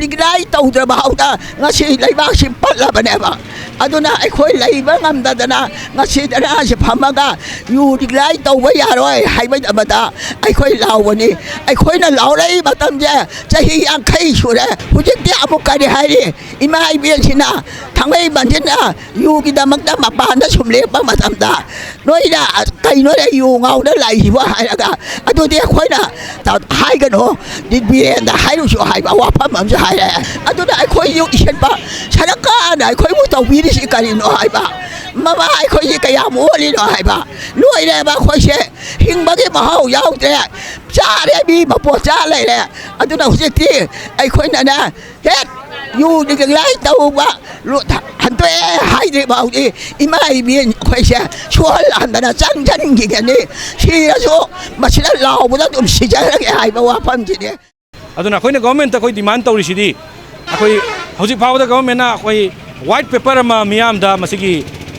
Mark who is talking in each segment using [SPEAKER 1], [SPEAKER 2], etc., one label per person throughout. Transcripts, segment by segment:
[SPEAKER 1] ꯔꯤꯒꯨꯂꯥꯏ ꯇꯧꯗ꯭ꯔꯕ ꯍꯧꯅ ꯉꯁꯤ ꯂꯩꯕꯥꯛꯁꯤ ꯄꯠꯂꯕꯅꯦꯕ ꯑꯗꯨꯅ ꯑꯩꯈꯣꯏ ꯂꯩꯕ ꯉꯝꯗꯗꯅ ꯉꯁꯤꯗꯅ ꯐꯝꯃꯒ ꯌꯨ ꯔꯤꯒꯨꯂꯥꯏ ꯇꯧꯕ ꯌꯥꯔꯣꯏ ꯍꯥꯏꯕꯗ ꯑꯩꯈꯣꯏ ꯂꯥꯎꯕꯅꯤ ꯑꯩꯈꯣꯏꯅ ꯂꯥꯎꯔꯛꯏ ꯃꯇꯝꯁꯦ ꯆꯍꯤ 50 ꯁꯨꯔꯦ ꯍꯧꯖꯤꯛꯇꯤ ꯑꯃꯨꯛ ꯀꯔꯤ ꯍꯥꯏꯔꯤ ꯏꯃꯥ ꯏꯕꯦꯜꯁꯤꯅ ꯊꯥꯡꯃꯩꯕꯟꯁꯤꯅ ꯌꯨꯒꯤꯗꯃꯛꯇ ꯃꯄꯥꯟꯗ ꯁꯨꯝ ꯂꯦꯞꯄ ꯃꯇꯝꯗ ꯅꯣꯏꯅ ꯀꯩꯅꯣꯅꯦ ꯌꯨ ꯉꯥꯎꯗ ꯂꯥꯛꯏꯕ ꯍꯥꯏꯔꯒ ꯑꯗꯨꯗꯤ ꯑꯩꯈꯣꯏꯅ ꯍꯥꯏꯒꯅꯣ ꯕꯤꯔꯦꯟꯗ ꯍꯥꯏꯔꯨꯁꯨ ꯍꯥꯏꯕ ꯋꯥꯐꯝ ꯑꯃꯁꯨ ꯍꯥꯏꯔꯛꯑꯦ ꯑꯗꯨꯅ ꯑꯩꯈꯣꯏ ꯌꯨ ꯏꯁꯟꯕ ꯁꯔꯀꯥꯔꯅ ꯑꯩꯈꯣꯏꯕꯨ ꯇꯧꯕꯤꯔꯤꯁꯤ ꯀꯔꯤꯅꯣ ꯍꯥꯏꯕ ꯃꯃꯥ ꯑꯩꯈꯣꯏꯁꯤ ꯀꯌꯥꯝ ꯑꯣꯜꯂꯤꯅꯣ ꯍꯥꯏꯕ ꯂꯣꯏꯔꯦꯕ ꯑꯩꯈꯣꯏꯁꯦ ꯍꯤꯡꯕꯒꯤ ꯃꯍꯥꯎ ꯌꯥꯎꯗ꯭ꯔꯦ ꯆꯥꯔꯦ ꯃꯤ ꯃꯄꯣꯠ ꯆꯥ ꯂꯩꯔꯦ ꯑꯗꯨꯅ ꯍꯧꯖꯤꯛꯇꯤ ꯑꯩꯈꯣꯏꯅꯅꯦ ꯍꯦꯛ ꯌꯨ ꯔꯤꯒꯨꯂꯥꯏ ꯇꯧꯕ ꯍꯟꯗꯣꯛꯑꯦ ꯍꯥꯏꯗ꯭ꯔꯤꯕ ꯍꯧꯖꯤꯛ ꯏꯃꯥ ꯏꯕꯦꯟ ꯑꯩꯈꯣꯏꯁꯦ ꯁꯣꯛꯍꯜꯍꯟꯗꯅ ꯆꯪꯁꯤꯟꯈꯤꯒꯅꯤ ꯁꯤꯔꯁꯨ ꯃꯁꯤꯗ ꯂꯥꯎꯕꯗ ꯑꯗꯨꯝ ꯁꯤꯖꯔꯒꯦ ꯍꯥꯏꯕ ꯋꯥꯐꯝꯁꯤꯅꯤ
[SPEAKER 2] ꯑꯗꯨꯅ ꯑꯩꯈꯣꯏꯅ ꯒꯣꯚꯔꯟꯃꯦꯟꯇ ꯑꯩꯈꯣꯏ ꯗꯤꯃꯥꯟ ꯇꯧꯔꯤꯁꯤꯗꯤ ꯑꯩꯈꯣꯏ ꯍꯧꯖꯤꯛ ꯐꯥꯎꯕꯗ ꯒꯣꯚꯔꯟꯃꯦꯟꯠꯅ ꯑꯩꯈꯣꯏ ꯋꯥꯏꯠ ꯄꯦꯄꯔ ꯑꯃ ꯃꯤꯌꯥꯝꯗ ꯃꯁꯤꯒꯤ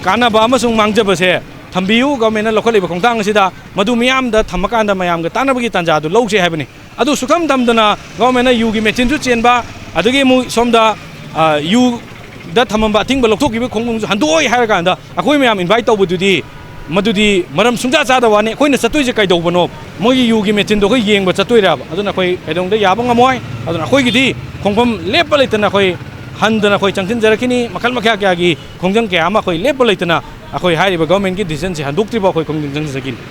[SPEAKER 2] ꯀꯥꯟꯅꯕ ꯑꯃꯁꯨꯡ ꯃꯥꯡꯖꯕꯁꯦ ꯊꯝꯕꯤꯌꯨ ꯒꯣꯚꯔꯟꯃꯦꯟꯠꯅ ꯂꯧꯈꯠꯂꯤꯕ ꯈꯣꯡꯊꯥꯡ ꯑꯁꯤꯗ ꯃꯗꯨ ꯃꯤꯌꯥꯝꯗ ꯊꯝꯃꯀꯥꯟꯗ ꯃꯌꯥꯝꯒ ꯇꯥꯟꯅꯕꯒꯤ ꯇꯥꯟꯖꯥꯗꯨ ꯂꯧꯁꯦ ꯍꯥꯏꯕꯅꯤ ꯑꯗꯨ ꯁꯨꯛꯊꯝ ꯊꯝꯗꯅ ꯒꯣꯚꯔꯟꯃꯦꯟꯠꯅ ꯌꯨꯒꯤ ꯃꯦꯆꯤꯟꯁꯨ ꯆꯦꯟꯕ ꯑꯗꯒꯤ ꯑꯃꯨꯛ ꯁꯣꯝꯗ ꯌꯨꯗ ꯊꯝꯃꯝꯕ ꯑꯊꯤꯡꯕ ꯂꯧꯊꯣꯛꯈꯤꯕ ꯈꯣꯡꯖꯪꯁꯨ ꯍꯟꯗꯣꯛꯑꯣꯏ ꯍꯥꯏꯔꯀꯥꯟꯗ ꯑꯩꯈꯣꯏ ꯃꯌꯥꯝ ꯏꯟꯚꯥꯏꯠ ꯇꯧꯕꯗꯨꯗꯤ ꯃꯗꯨꯗꯤ ꯃꯔꯝ ꯁꯨꯡꯆꯥ ꯆꯥꯗꯕ ꯋꯥꯅꯤ ꯑꯩꯈꯣꯏꯅ ꯆꯠꯇꯣꯏꯁꯦ ꯀꯩꯗꯧꯕꯅꯣ ꯃꯣꯏꯒꯤ ꯌꯨꯒꯤ ꯃꯦꯆꯤꯟꯗꯣ ꯑꯩꯈꯣꯏ ꯌꯦꯡꯕ ꯆꯠꯇꯣꯏꯔꯕ ꯑꯗꯨꯅ ꯑꯩꯈꯣꯏ ꯀꯩꯗꯧꯅꯨꯡꯗ ꯌꯥꯕ ꯉꯝꯃꯣꯏ ꯑꯗꯨꯅ ꯑꯩꯈꯣꯏꯒꯤꯗꯤ ꯈꯣꯡꯐꯝ ꯂꯦꯞꯄ ꯂꯩꯇꯅ ꯑꯩꯈꯣꯏ ꯍꯟꯗꯅ ꯑꯩꯈꯣꯏ ꯆꯪꯁꯤꯟꯖꯔꯛꯈꯤꯅꯤ ꯃꯈꯜ ꯃꯈꯥ ꯀꯌꯥꯒꯤ ꯈꯣꯡꯖꯪ ꯀꯌꯥ ꯑꯃ ꯑꯩꯈꯣꯏ ꯂꯦꯞꯄ ꯂꯩꯇꯅ ꯑꯩꯈꯣꯏ ꯍꯥꯏꯔꯤꯕ ꯒꯣꯚꯔꯟꯃꯦꯟꯠꯀꯤ ꯗꯤꯁꯤꯖꯟꯁꯦ ꯍꯟꯗꯣꯛꯇ꯭ꯔꯤꯐꯥꯎ ꯑꯩꯈꯣꯏ ꯈꯣꯡꯖꯪ ꯆꯪꯖꯈꯤꯅꯤ